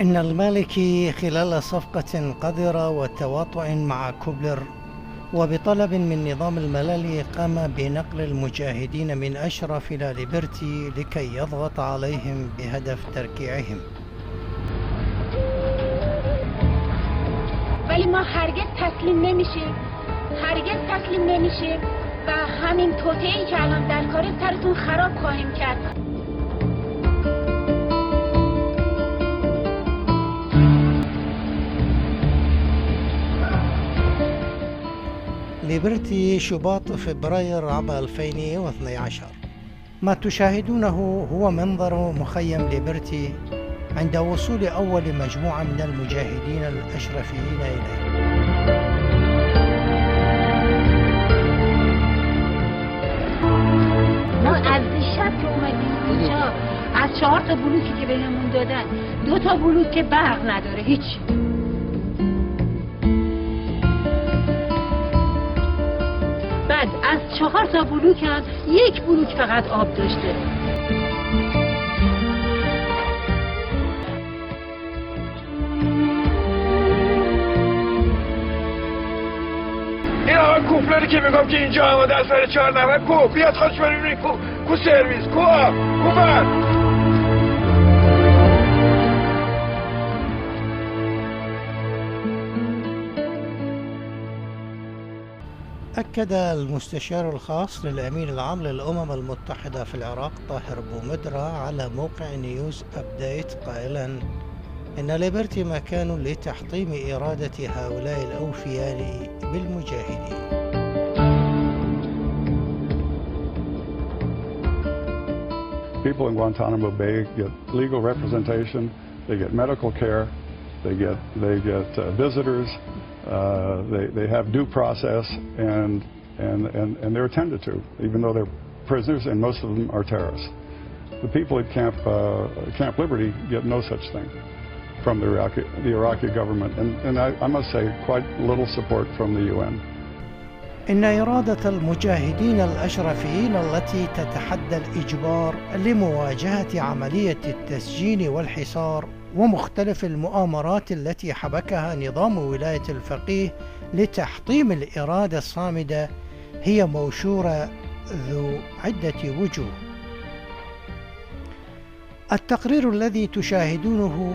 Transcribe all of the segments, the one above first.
إن المالكي خلال صفقة قذرة وتواطؤ مع كوبلر وبطلب من نظام الملالي قام بنقل المجاهدين من أشرف إلى ليبرتي لكي يضغط عليهم بهدف تركيعهم. ولی ما هرگز تسلیم نمیشیم و همین توطئه‌ای که الان در کار سرتون خراب خواهیم کرد. ليبرتي شباط فبراير عام 2012. ما تشاهدونه هو منظر مخيم ليبرتي عند وصول أول مجموعة من المجاهدين الأشرفيين إليه. ما از دیشب که اومدیم اینجا از 4 تا بلوکی که بهمون دادن 2 تا بلوک که برق نداره هیچ. بعد از 4 تا بلوک هم 1 بلوک فقط آب داشته. این آقا کوپلری که میگم که اینجا آماده از سر 4 نفر کو بیاد خودش بریم کو سرویس کو آب کو برق. أكد المستشار الخاص للأمين العام للأمم المتحدة في العراق طاهر بومدرة على موقع نيوز أبديت قائلا إن ليبرتي مكان لتحطيم إرادة هؤلاء الأوفياء بالمجاهدين. People in Guantanamo Bay get legal representation, they get medical care, they get visitors. They have due process and they're attended to, even though they're prisoners, and most of them are terrorists. The people at Camp Liberty get no such thing from the Iraqi government, and I must say quite little support from the UN. إن إرادة المجاهدين الأشرفيين التي تتحدى الإجبار لمواجهة عملية التسجين والحصار ومختلف المؤامرات التي حبكها نظام ولاية الفقيه لتحطيم الإرادة الصامدة هي موشورة ذو عدة وجوه. التقرير الذي تشاهدونه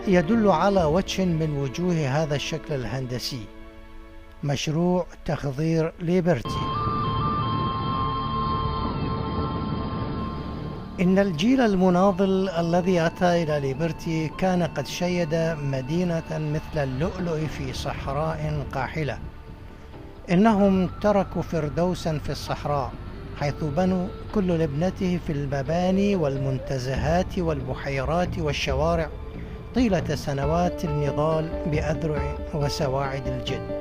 يدل على وجه من وجوه هذا الشكل الهندسي: مشروع تخدير ليبرتي. إن الجيل المناضل الذي أتى إلى ليبرتي كان قد شيد مدينة مثل اللؤلؤ في صحراء قاحلة. إنهم تركوا فردوسا في الصحراء حيث بنوا كل لبنته في المباني والمنتزهات والبحيرات والشوارع طيلة سنوات النضال بأذرع وسواعد الجد.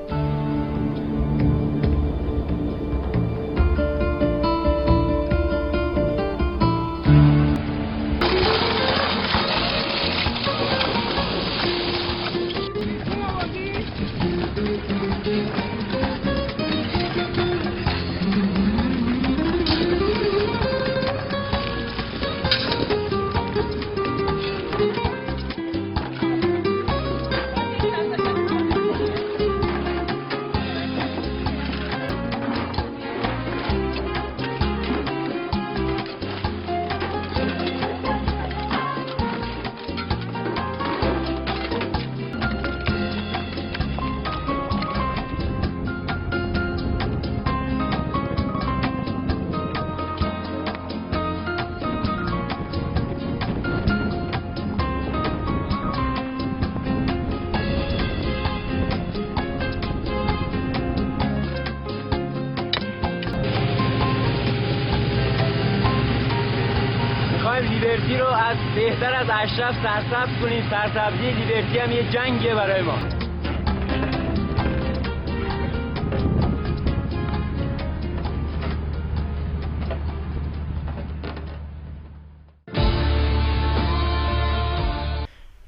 لیبرتی رو از بهتر از اشرف سرسبز کنیم. سرسبزی لیبرتی هم یه جنگه برای ما.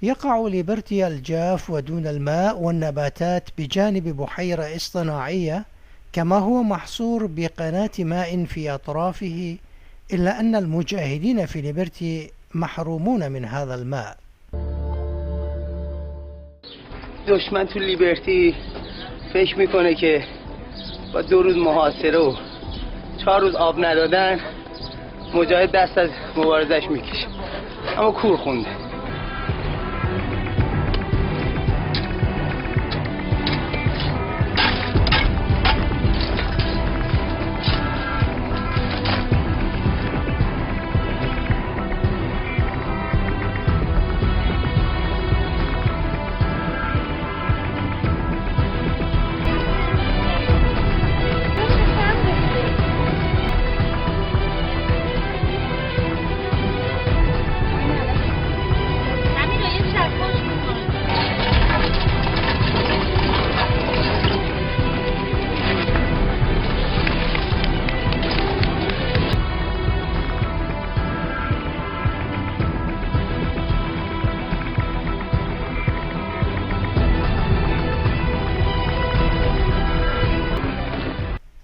يقع ليبرتي الجاف ودون الماء والنباتات بجانب بحيرة اصطناعية، كما هو محصور بقناة ماء في أطرافه، إلا أن المجاهدين في ليبرتي محرومون من هذا الماء. دشمن تو لیبرتی فکر میکنه که با 2 روز محاصره و 4 روز آب ندادن مجاهد دست از مبارزش میکشه، اما کور خونده.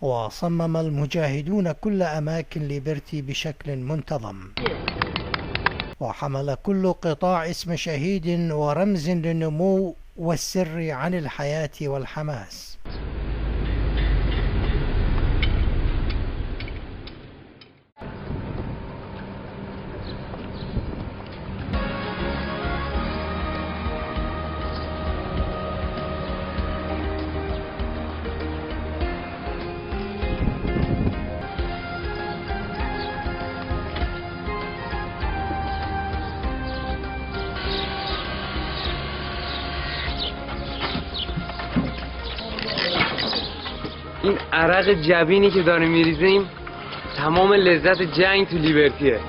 وصمم المجاهدون كل أماكن ليبرتي بشكل منتظم، وحمل كل قطاع اسم شهيد ورمز للنمو والسر عن الحياة والحماس. این عرق جبینی که داریم میریزیم تمام لذت جنگ تو لیبرتیه.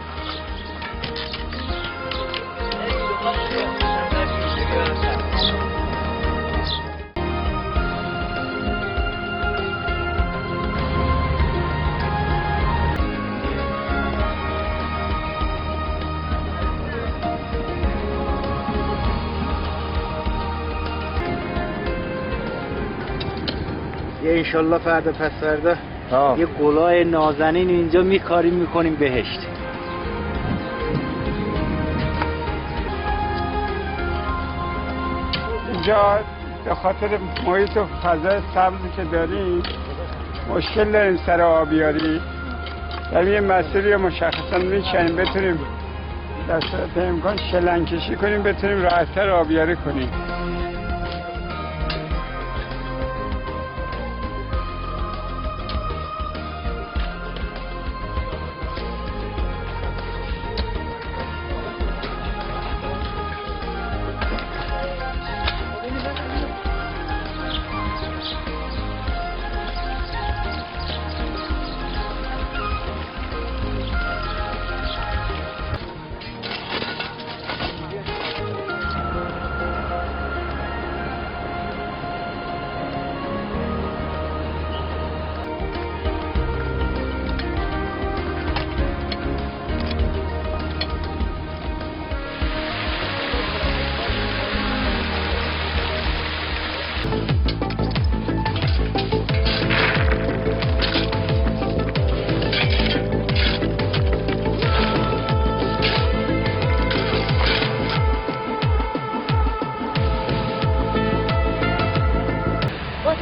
یه انشالله فردا پس فردا یه قلاه نازنین اینجا میکاریم میکنیم بهشت. اینجا به خاطر محیط و فضای سبزی که داریم مشکل داریم سر آبیاری. در یه مسیری مشخصا میکنیم بتونیم در صورت امکان شلنگ‌کشی کنیم، بتونیم راحت‌تر آبیاری کنیم.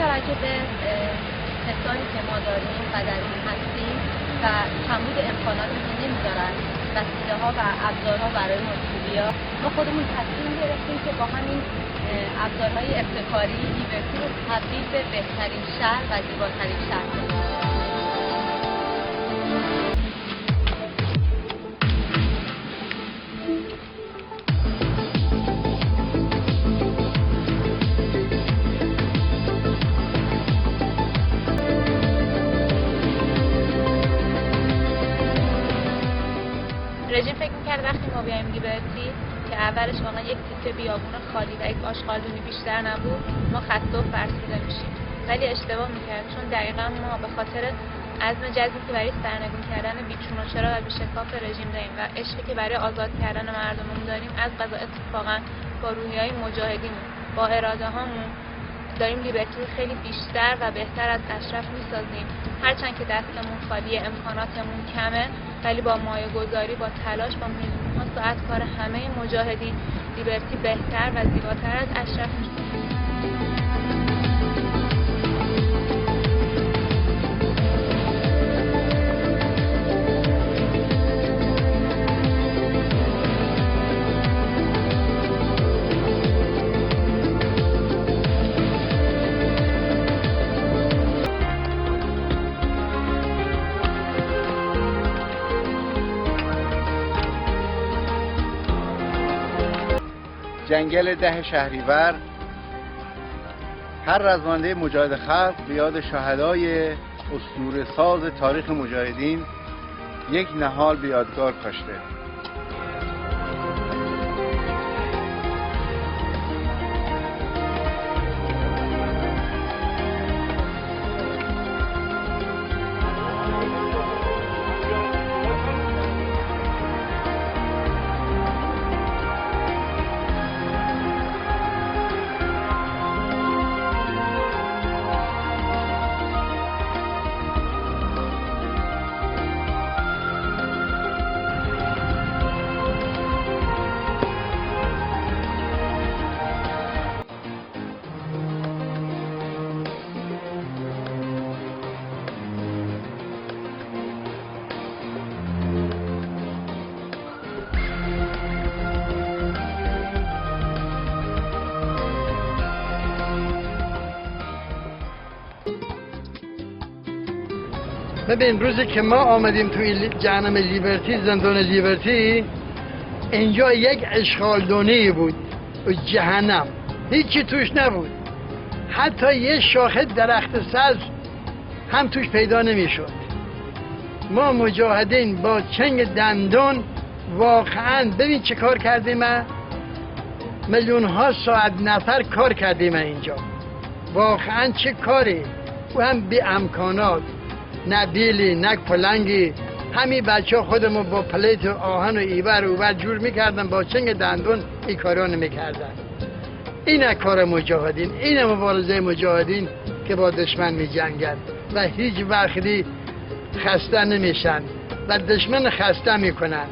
توجه به کسانی که ما داریم و در این هستیم و کمبود امکاناتی که نمی‌دارن وسیله‌ها و ابزارها برای موسیقی‌ها، ما خودمون تصمیم گرفتیم که با همین ابزارهای ابتکاری لیبرتی رو تبدیل به بهترین شهر و زیباترین شهر کنیم. رژیم فکر می‌کرد وقتی ما بیایم لیبرتی که اولش واقعا یک تیکه بیابون خالی و یک آشغالدونی بیشتر نبود، ما خسته و فرسوده میشیم. ولی اشتباه می‌کرد، چون دقیقاً ما به خاطر عزم جدی که برای سرنگون کردن بیچون و چرا و بی‌شکاف رژیم داریم و عشقی که برای آزاد کردن مردممون داریم، از قضا اتفاقاً با روحیه‌های مجاهدیمون، با اراده‌هامون داریم لیبرتی رو خیلی بیشتر و بهتر از اشرف می‌سازیم. هرچند که دستمون خالی، امکاناتمون کمه، ولی با مایه‌گذاری، با تلاش، با میلیون‌ها ساعت کار همه مجاهدین، لیبرتی بهتر و زیباتر از اشرف میشه. جنگل 10 شهریور هر رزمنده مجاهد خلق به یاد شهدای اسطوره ساز تاریخ مجاهدین یک نهال به یادگار کاشته. ببین روزی که ما آمدیم توی جهنم لیبرتی، زندان لیبرتی، اینجا یک اشغالدونی بود، جهنم هیچی توش نبود، حتی یه شاخه درخت سبز هم توش پیدا نمیشد. ما مجاهدین با چنگ دندون واقعا ببین چه کار کردیم، میلیون ها ساعت نفر کار کردیم اینجا، واقعا چه کاری، و هم بی امکانات، نه بیلی نه پلنگی، همین بچه ها خودمون با پلیت آهن و ایبر و اوبر جور میکردن، با چنگ دندون این کارا نمیکردن. اینه کار مجاهدین، اینه مبارزه مجاهدین که با دشمن میجنگن و هیچ وقتی خسته نمیشن و دشمن خسته میکنن.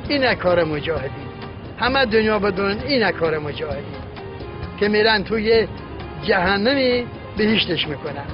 اینه کار مجاهدین، همه دنیا بدون اینه کار مجاهدین که میرن توی جهنمی بهشتش میکنن.